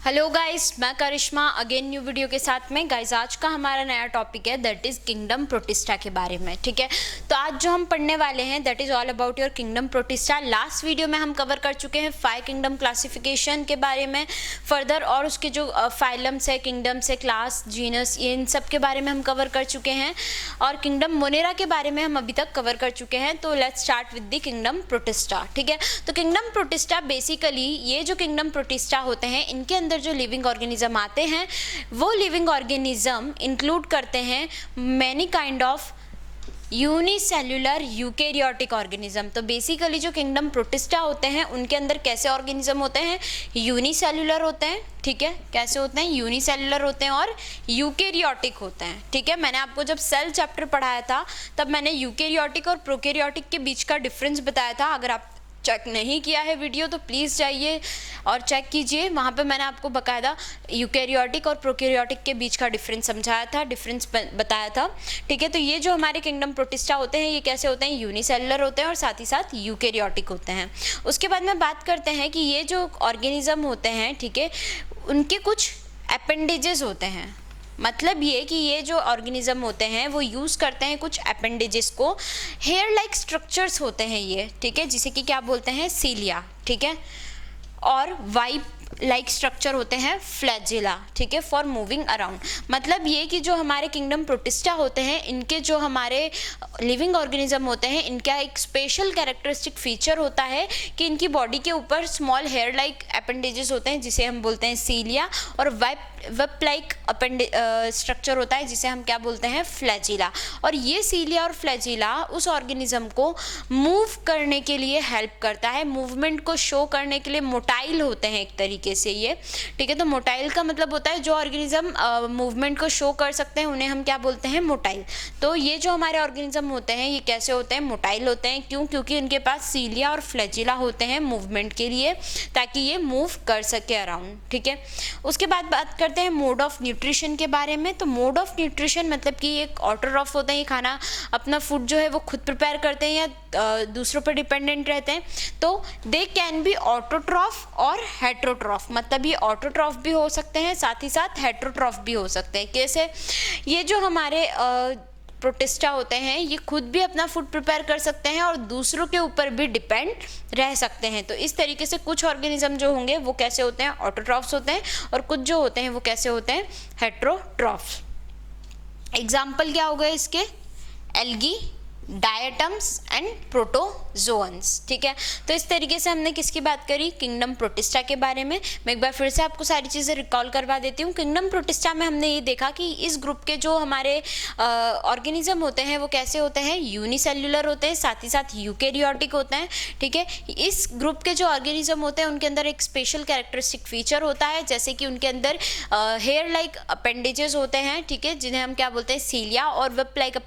Hello guys, मैं करिश्मा again new video के साथ में। गाइस आज का हमारा नया टॉपिक है दैट इज़ किंगडम प्रोटिस्टा के बारे में। ठीक है, तो आज जो हम पढ़ने वाले हैं that is all about your kingdom protista. Last video में हम कवर कर चुके हैं 5 किंगडम क्लासिफिकेशन के बारे में फर्दर, और उसके जो फाइलम्स है, किंगडम्स है, क्लास, जीनस, इन सब के बारे में हम कवर कर चुके हैं, और किंगडम मोनेरा के बारे में हम अभी तक कवर कर चुके हैं। तो let's start with the kingdom protista. ठीक है, तो किंगडम प्रोटिस्टा बेसिकली ये जो किंगडम प्रोटिस्टा होते हैं इनके अंदर जो लिविंग ऑर्गेनिज्म आते हैं वो लिविंग ऑर्गेनिज्म इंक्लूड करते हैं many kind of unicellular eukaryotic organism. तो बेसिकली जो किंगडम प्रोटिस्टा होते हैं उनके अंदर कैसे ऑर्गेनिज्म होते हैं? यूनिसेल्युलर होते हैं। ठीक है, कैसे होते हैं? यूनिसेल्युलर होते हैं और यूकेरियोटिक होते हैं। ठीक है, मैंने आपको जब सेल चैप्टर पढ़ाया था तब मैंने यूकेरियोटिक और प्रोकैरियोटिक के बीच का डिफरेंस बताया था। अगर आप चेक नहीं किया है वीडियो तो प्लीज़ जाइए और चेक कीजिए, वहाँ पे मैंने आपको बकायदा यूकेरियोटिक और प्रोकैरियोटिक के बीच का डिफरेंस समझाया था, डिफरेंस बताया था। ठीक है, तो ये जो हमारे किंगडम प्रोटिस्टा होते हैं ये कैसे होते हैं? यूनिसेलुलर होते हैं और साथ ही साथ यूकेरियोटिक होते हैं। उसके बाद में बात करते हैं कि ये जो ऑर्गेनिज्म होते हैं, ठीक है, उनके कुछ अपेंडेजेस होते हैं। मतलब ये कि ये जो ऑर्गेनिज्म होते हैं वो यूज़ करते हैं कुछ अपेंडेजेस को। हेयर लाइक स्ट्रक्चर्स होते हैं ये, ठीक है, जिसे कि क्या बोलते हैं? सीलिया। ठीक है, और वाइप लाइक स्ट्रक्चर होते हैं फ्लैजिला। ठीक है, फॉर मूविंग अराउंड। मतलब ये कि जो हमारे किंगडम प्रोटिस्टा होते हैं इनके जो हमारे लिविंग ऑर्गेनिज्म होते हैं इनका एक स्पेशल कैरेक्टरिस्टिक फीचर होता है कि इनकी बॉडी के ऊपर स्मॉल हेयर लाइक अपेंडेजेस होते हैं जिसे हम बोलते हैं सीलिया, और वेब लाइक स्ट्रक्चर होता है जिसे हम क्या बोलते हैं? फ्लैजिला। और ये सीलिया और फ्लैजिला उस ऑर्गेनिज्म को मूव करने के लिए हेल्प करता है, मूवमेंट को शो करने के लिए मोटाइल होते हैं एक तरीके से ये। ठीक है, तो मोटाइल का मतलब होता है जो ऑर्गेनिज्म मूवमेंट को शो कर सकते हैं उन्हें हम क्या बोलते हैं? मोटाइल। तो ये जो हमारे ऑर्गेनिज्म होते हैं ये कैसे होते हैं? मोटाइल होते हैं। क्यों? क्योंकि उनके पास सीलिया और फ्लैजिला होते हैं मूवमेंट के लिए, ताकि ये मूव कर सके अराउंड। ठीक है, उसके बाद बात करते हैं मोड ऑफ न्यूट्रिशन के बारे में। तो मोड ऑफ न्यूट्रिशन मतलब कि एक ऑटोट्रॉफ होते हैं, ये खाना अपना फूड जो है वो खुद प्रिपेयर करते हैं या दूसरों पर डिपेंडेंट रहते हैं। तो दे कैन बी ऑटोट्रॉफ और हेट्रोट्रॉफ। मतलब ये ऑटोट्रॉफ भी हो सकते हैं, साथ ही साथ हेट्रोट्रॉफ भी हो सकते हैं। कैसे? ये जो हमारे प्रोटिस्टा होते हैं ये खुद भी अपना फूड प्रिपेयर कर सकते हैं और दूसरों के ऊपर भी डिपेंड रह सकते हैं। तो इस तरीके से कुछ ऑर्गेनिज्म जो होंगे वो कैसे होते हैं? ऑटोट्रॉफ्स होते हैं, और कुछ जो होते हैं वो कैसे होते हैं? हेट्रोट्रॉफ्स। एग्जाम्पल क्या हो गए इसके? Algae, diatoms and protozoans. ठीक है, तो इस तरीके से हमने किसकी बात करी? किंगडम प्रोटिस्टा के बारे में। मैं एक बार फिर से आपको सारी चीज़ें रिकॉल करवा देती हूँ। किंगडम प्रोटिस्टा में हमने ये देखा कि इस ग्रुप के जो हमारे ऑर्गेनिज्म होते हैं वो कैसे होते हैं? यूनिसेल्युलर होते हैं, साथ ही साथ यूकेरियोटिक होते हैं। ठीक है, इस ग्रुप के जो ऑर्गेनिज्म होते हैं उनके अंदर एक स्पेशल कैरेक्टरिस्टिक फीचर होता है, जैसे कि उनके अंदर हेयर लाइक अपेंडेजेस होते हैं। ठीक है, जिन्हें हम क्या बोलते हैं? सीलिया, और वेब लाइक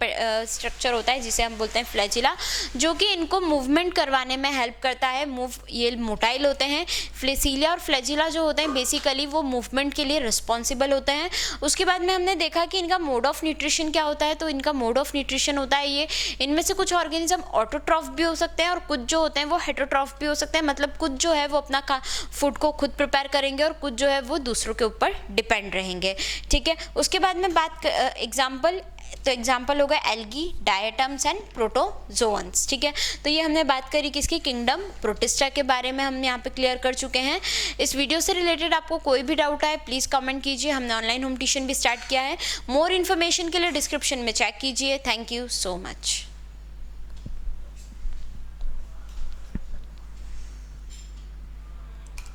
स्ट्रक्चर होता है जिसे हम बोलते हैं फ्लैजिला, जो कि इनको मूवमेंट करवाने में हेल्प करता है। ये मोटाइल होते हैं। फ्लेसिलिया और फ्लैजिला जो होते हैं बेसिकली वो मूवमेंट के लिए रिस्पॉन्सिबल होते हैं। उसके बाद में हमने देखा कि इनका मोड ऑफ न्यूट्रिशन क्या होता है। तो इनका मोड ऑफ न्यूट्रिशन होता है ये, इनमें से कुछ ऑर्गेनिज्म ऑटोट्रॉफ भी हो सकते हैं और कुछ जो होते हैं वो हेट्रोट्रॉफ भी हो सकते हैं। मतलब कुछ जो है वो अपना फूड को खुद प्रिपेयर करेंगे और कुछ जो है वो दूसरों के ऊपर डिपेंड रहेंगे। ठीक है, उसके बाद में बात एग्जाम्पल, तो एग्जाम्पल होगा एल्गी, डायटम्स एंड प्रोटोजोअन्स। ठीक है, तो ये हमने बात करी किसकी? किंगडम प्रोटिस्टा के बारे में हम यहाँ पे क्लियर कर चुके हैं। इस वीडियो से रिलेटेड आपको कोई भी डाउट आए प्लीज़ कमेंट कीजिए। हमने ऑनलाइन होम ट्यूशन भी स्टार्ट किया है। मोर इन्फॉर्मेशन के लिए डिस्क्रिप्शन में चेक कीजिए। Thank you so much.